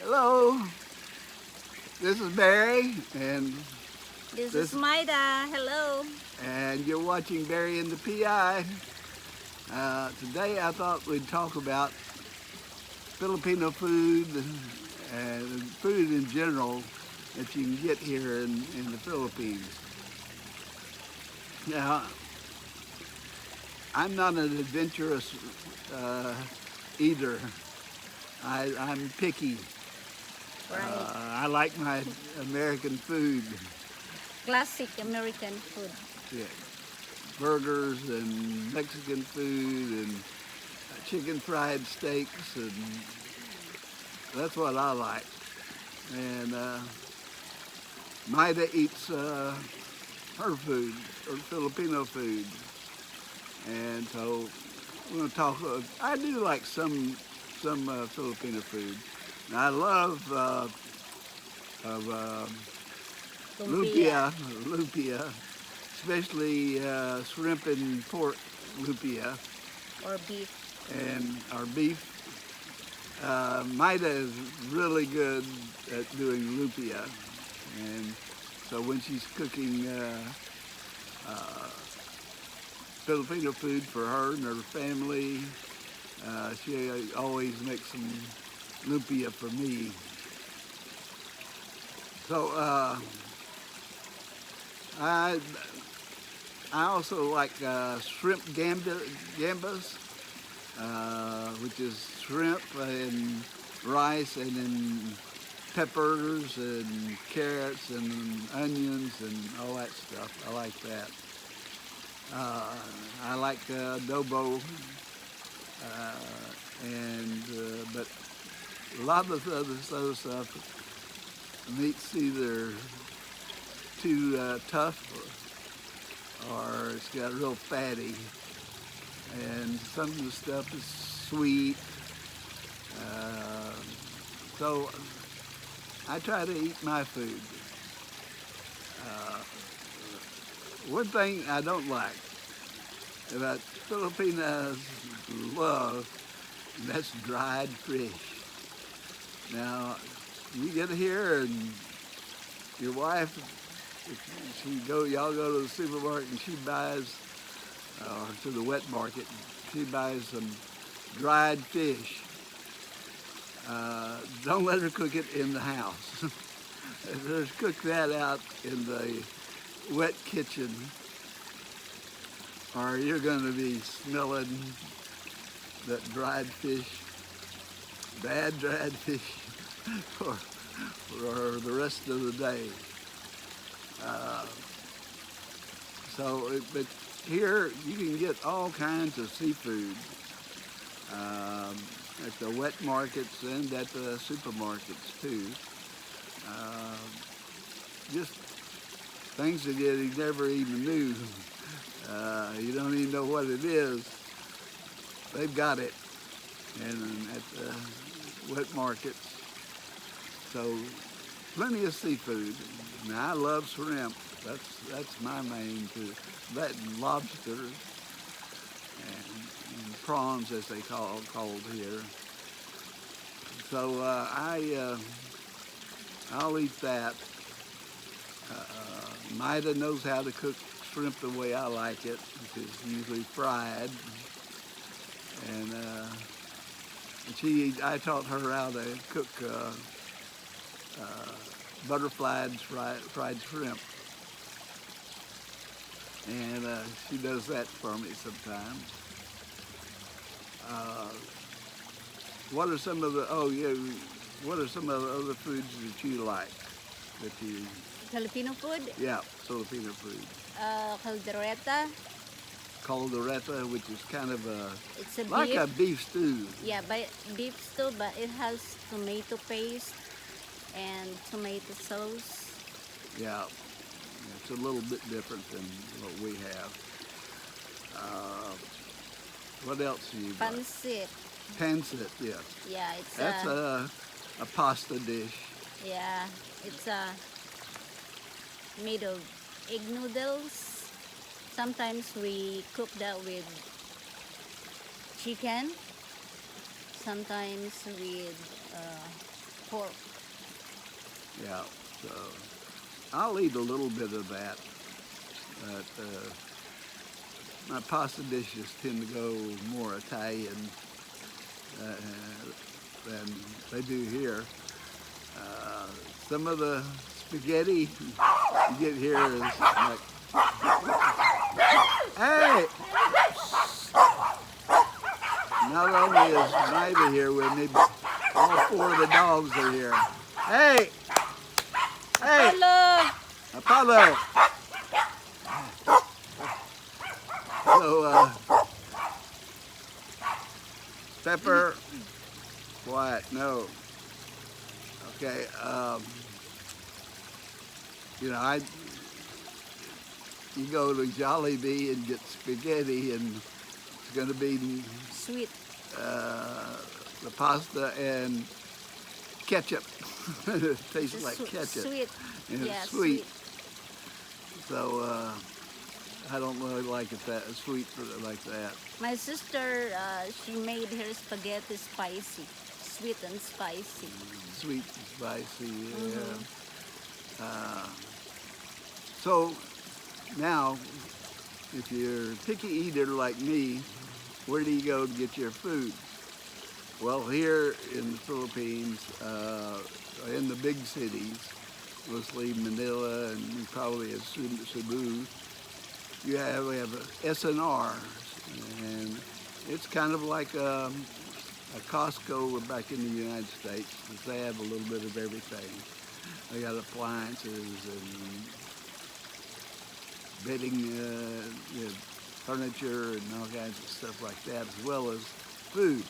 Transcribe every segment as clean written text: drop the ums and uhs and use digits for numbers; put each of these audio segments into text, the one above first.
Hello, this is Barry, and This is this Maida. Hello. and you're watching Barry and the PI. Today I thought we'd talk about Filipino food and food in general that you can get here in the Philippines. Now, I'm not an adventurous eater. I'm picky. Right. I like my American food. Classic American food. Yeah, burgers and Mexican food and chicken fried steaks, and that's what I like. And Maida eats her food, her Filipino food, and so we're going to talk. I do like some Filipino food. And I love of Lumpia lumpia, especially shrimp and pork lumpia, or beef. and our beef. Maida is really good at doing lumpia, and so when she's cooking Filipino food for her and her family, she always makes some lumpia for me. So I I also like shrimp gambas, which is shrimp and rice and then peppers and carrots and onions and all that stuff. I like that. I like adobo, but a lot of the other stuff, meat's either too tough or it's got real fatty, and some of the stuff is sweet. So I try to eat my food. One thing I don't like about Filipinos love, and that's dried fish. Now, you get here and your wife, y'all go to the supermarket and she buys, or to the wet market, she buys some dried fish. Don't let her cook it in the house. Let her cook that out in the wet kitchen, or you're going to be smelling that dried fish, bad dried fish, for the rest of the day. But here you can get all kinds of seafood at the wet markets and at the supermarkets too. Just things that you never even knew. You don't even know what it is. They've got it, and at the wet markets. So plenty of seafood. Now I love shrimp. That's my main too. That and lobster and prawns, as they called here. So I'll eat that. Maida knows how to cook shrimp the way I like it, which is usually fried. And I taught her how to cook butterflied fried shrimp, and she does that for me sometimes. What are some of the What are some of the other foods that you like? That you Filipino food. Yeah, Filipino food. Caldereta. Caldereta, which is kind of It's a like beef. a beef stew. Yeah, but beef stew, but it has tomato paste and tomato sauce. Yeah, it's a little bit different than what we have. What else do you got? Pancit. Pancit, yes. Yeah, it's That's a pasta dish. yeah, it's made of egg noodles. Sometimes we cook that with chicken. Sometimes with pork. Yeah, so I'll eat a little bit of that, but my pasta dishes tend to go more Italian uh, than they do here. Uh, some of the spaghetti you get here is like, hey! Not only is Maida here with me, but all four of the dogs are here. Hey! Hey! Hello! Apollo! So, Pepper, what? No. Okay, you know, you go to Jollibee and get spaghetti, and it's going to be Sweet. the pasta and ketchup. It tastes It's like ketchup. sweet. And Yeah, it's sweet. So I don't really like it that sweet like that. My sister, she made her spaghetti spicy, sweet and spicy. Sweet and spicy, yeah. So now, if you're a picky eater like me, where do you go to get your food? Well, here in the Philippines, in the big cities, mostly Manila and probably Cebu, we have SNR, and it's kind of like a Costco back in the United States, because they have a little bit of everything. They got appliances and bedding, furniture and all kinds of stuff like that, as well as food.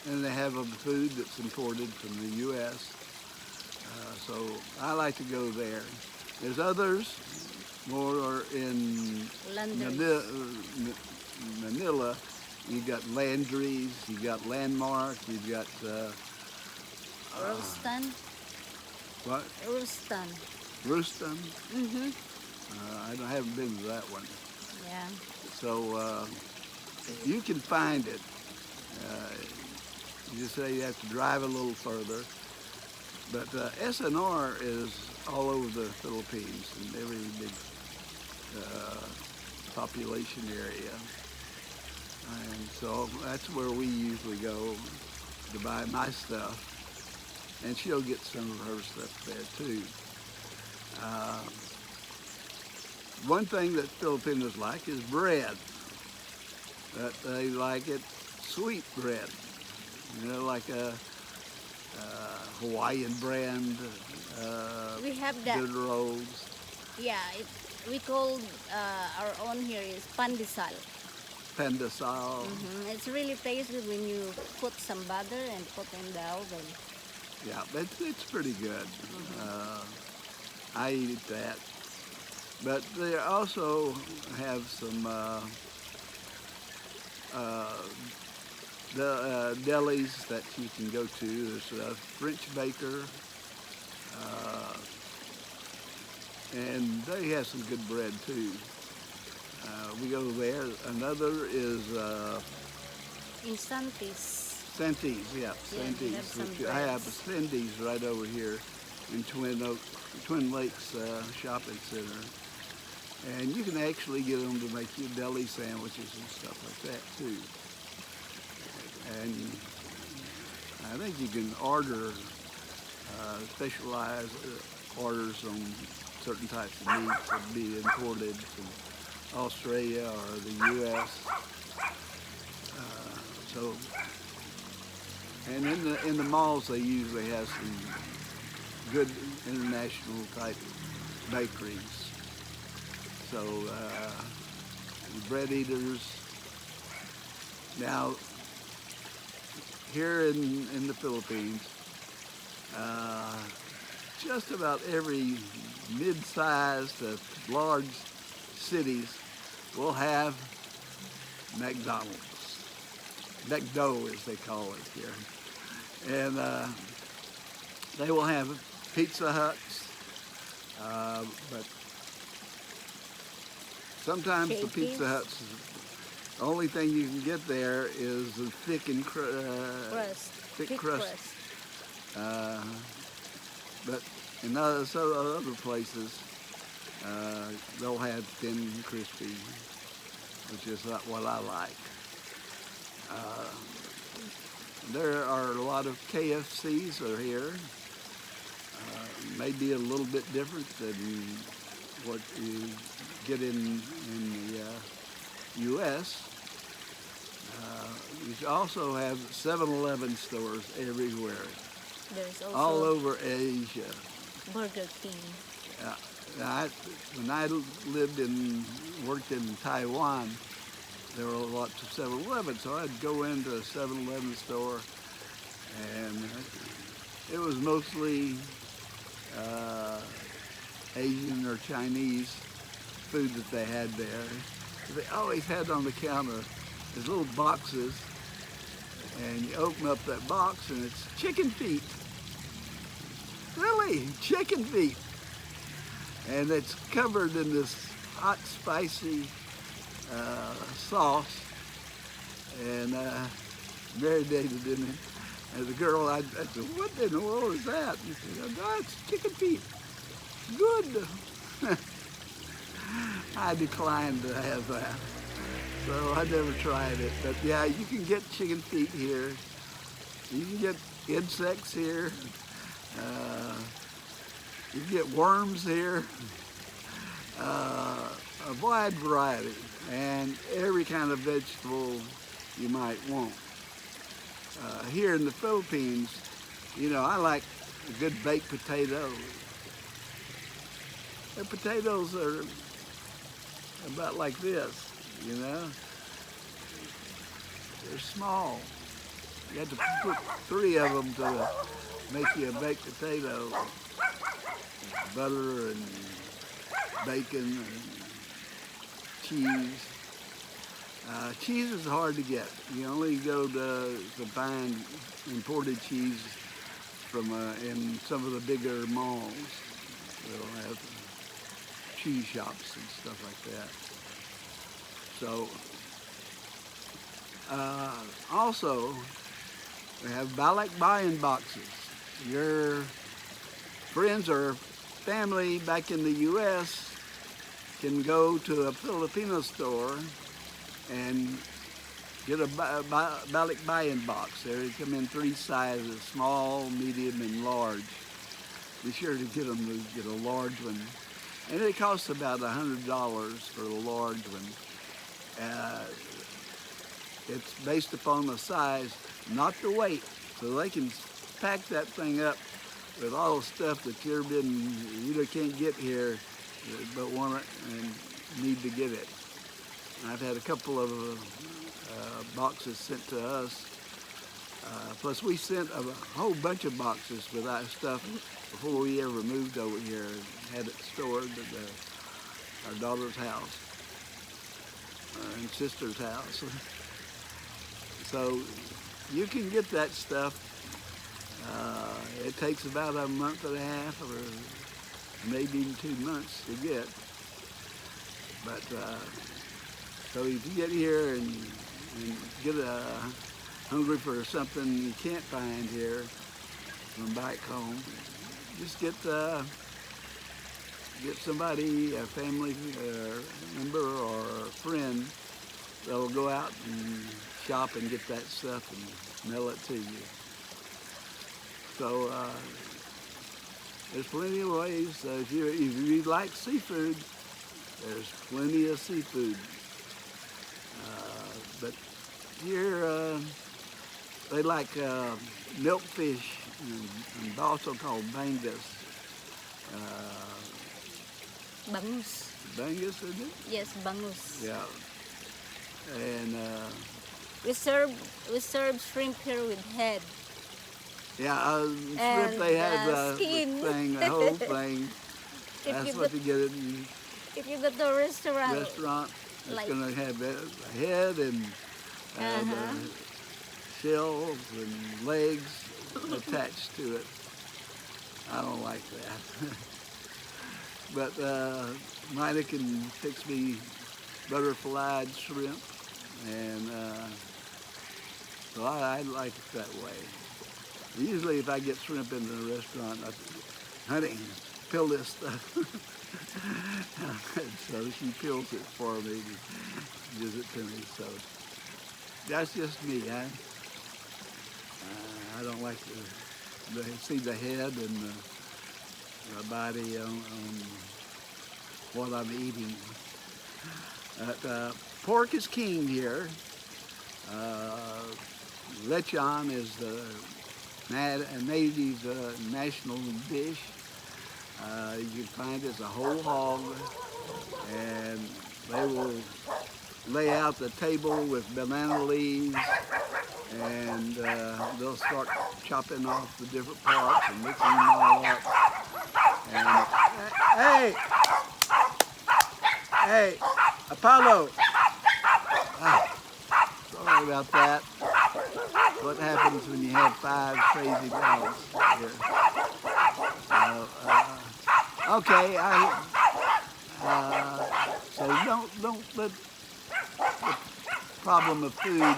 And they have a food that's imported from the U.S. So I like to go there. There's others more in Manila. You got Landry's, you got Landmark, you've got Roastan. what? Roastan. Rooston. Mm-hmm. I haven't been to that one. Yeah. So you can find it. You just say you have to drive a little further. But SNR is all over the Philippines in every big population area. And so that's where we usually go to buy my stuff. And she'll get some of her stuff there too. One thing that Filipinos like is bread. But they like it sweet bread. You know, like a Hawaiian brand, We have that. good rolls, Yeah, we call our own here is pandesal. pandesal. It's really tasty when you put some butter and put in the oven. Yeah, it's pretty good. I eat that. But they also have some delis that you can go to. There's a French baker, and they have some good bread too. We go there. Another is Instantes. Santis, yeah, Yeah, we Santis. have some I have a breads. Santis right over here in Twin Lakes Shopping Center. And you can actually get them to make you deli sandwiches and stuff like that too. And I think you can order specialized orders on certain types of meat that be imported from Australia or the U.S. So, and in the malls they usually have some good international type bakeries. So bread eaters. Now here in the Philippines, just about every mid-sized to large cities will have McDonald's. McDo as they call it here. And they will have Pizza Huts, but sometimes the Pizza Shakey's. Huts, the only thing you can get there is a thick and Crust. thick Thick crust Uh, but in other places, they'll have thin, crispy, which is not what I like. Uh, there are a lot of KFCs that are here. Maybe a little bit different than what you get in the U.S. You also have 7-Eleven stores everywhere, There's also all over Asia. Burger King. When I worked in Taiwan, there were lots of 7-Eleven, so I'd go into a 7-Eleven store, and it was mostly Asian or Chinese food that they had there. They always had on the counter these little boxes, and you open up that box and it's chicken feet. Really, chicken feet. And it's covered in this hot, spicy sauce and marinated in it. As a girl, I said, "What in the world is that?" And she said, "Oh, it's chicken feet. Good." I declined to have that, so I never tried it. But yeah, you can get chicken feet here. You can get insects here. You can get worms here. A wide variety, and every kind of vegetable you might want. Here in the Philippines, you know, I like a good baked potato. The potatoes are about like this, you know. They're small. You have to put 3 of them to make you a baked potato. Butter and bacon and cheese. Cheese is hard to get. You only go to find imported cheese from in some of the bigger malls. They'll have cheese shops and stuff like that. So also we have balikbayan boxes. Your friends or family back in the U.S. can go to a Filipino store and get a balikbayan box. They come in 3 sizes, small, medium, and large. Be sure to get a large one. And it costs about $100 for the large one. It's based upon the size, not the weight. So they can pack that thing up with all the stuff that you can't get here, but want it and need to get it. I've had a couple of boxes sent to us. Plus we sent a whole bunch of boxes with our stuff before we ever moved over here and had it stored at our daughter's house and sister's house. So you can get that stuff. It takes about a month and a half or maybe even 2 months to get. But so if you get here and get hungry for something you can't find here from back home, just get somebody, a family member or a friend that'll go out and shop and get that stuff and mail it to you. So there's plenty of ways. If you like seafood, there's plenty of seafood. But here they like milkfish and also called bangus. Bangus. Bangus, isn't it? Yes, bangus. Yeah. And We serve shrimp here with head. yeah, And shrimp, they have the skin. thing, the whole thing. That's what you get in If you go to a restaurant, restaurant. It's like- going to have a head and shells and legs attached to it. I don't like that. But Mina can fix me butterflied shrimp, and so I like it that way. Usually if I get shrimp in the restaurant, honey, peel this stuff. So she peels it for me and gives it to me. So that's just me. I don't like to see the head and the body on what I'm eating. Pork is king here. Lechon is the native national dish. You can find it as a whole hog, and they will lay out the table with banana leaves, and they'll start chopping off the different parts and mixing them all up. And hey, Apollo. Sorry about that. What happens when you have 5 crazy dogs here? Okay, so don't let the problem of food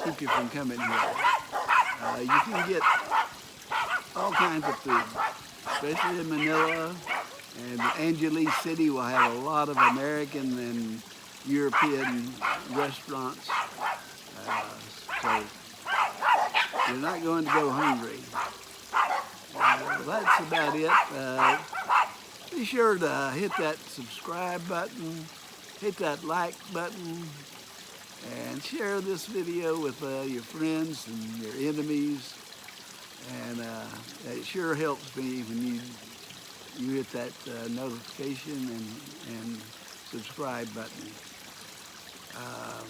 keep you from coming here. You can get all kinds of food, especially in Manila, and Angeles City will have a lot of American and European restaurants. So you're not going to go hungry. That's about it. Be sure to hit that subscribe button, hit that like button, and share this video with your friends and your enemies. And it sure helps me when you hit that notification and subscribe button.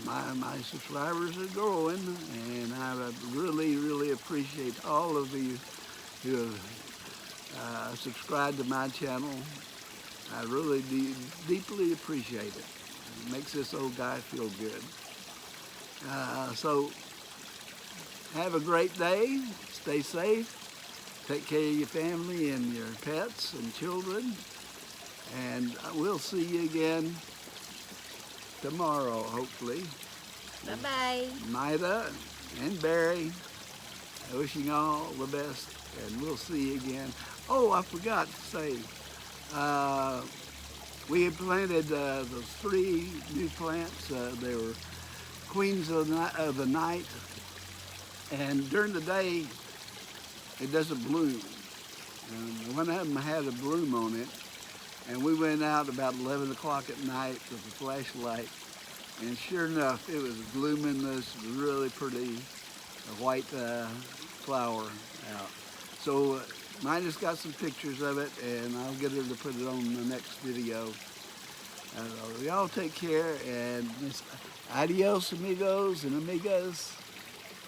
My subscribers are growing, and I really appreciate all of you who have subscribed to my channel. I really deeply appreciate it. It makes this old guy feel good. So have a great day. Stay safe. Take care of your family and your pets and children. And we'll see you again tomorrow, hopefully. Bye-bye. Maida and Barry, wishing all the best, and we'll see you again. Oh, I forgot to say, we had planted those 3 new plants. They were queens of the night, and during the day, it doesn't bloom. And one of them had a bloom on it, and we went out about 11 o'clock at night with a flashlight, and sure enough, it was blooming this really pretty white flower out. So Maida's got some pictures of it, and I'll get her to put it on the next video. Y'all take care, and adios, amigos and amigas.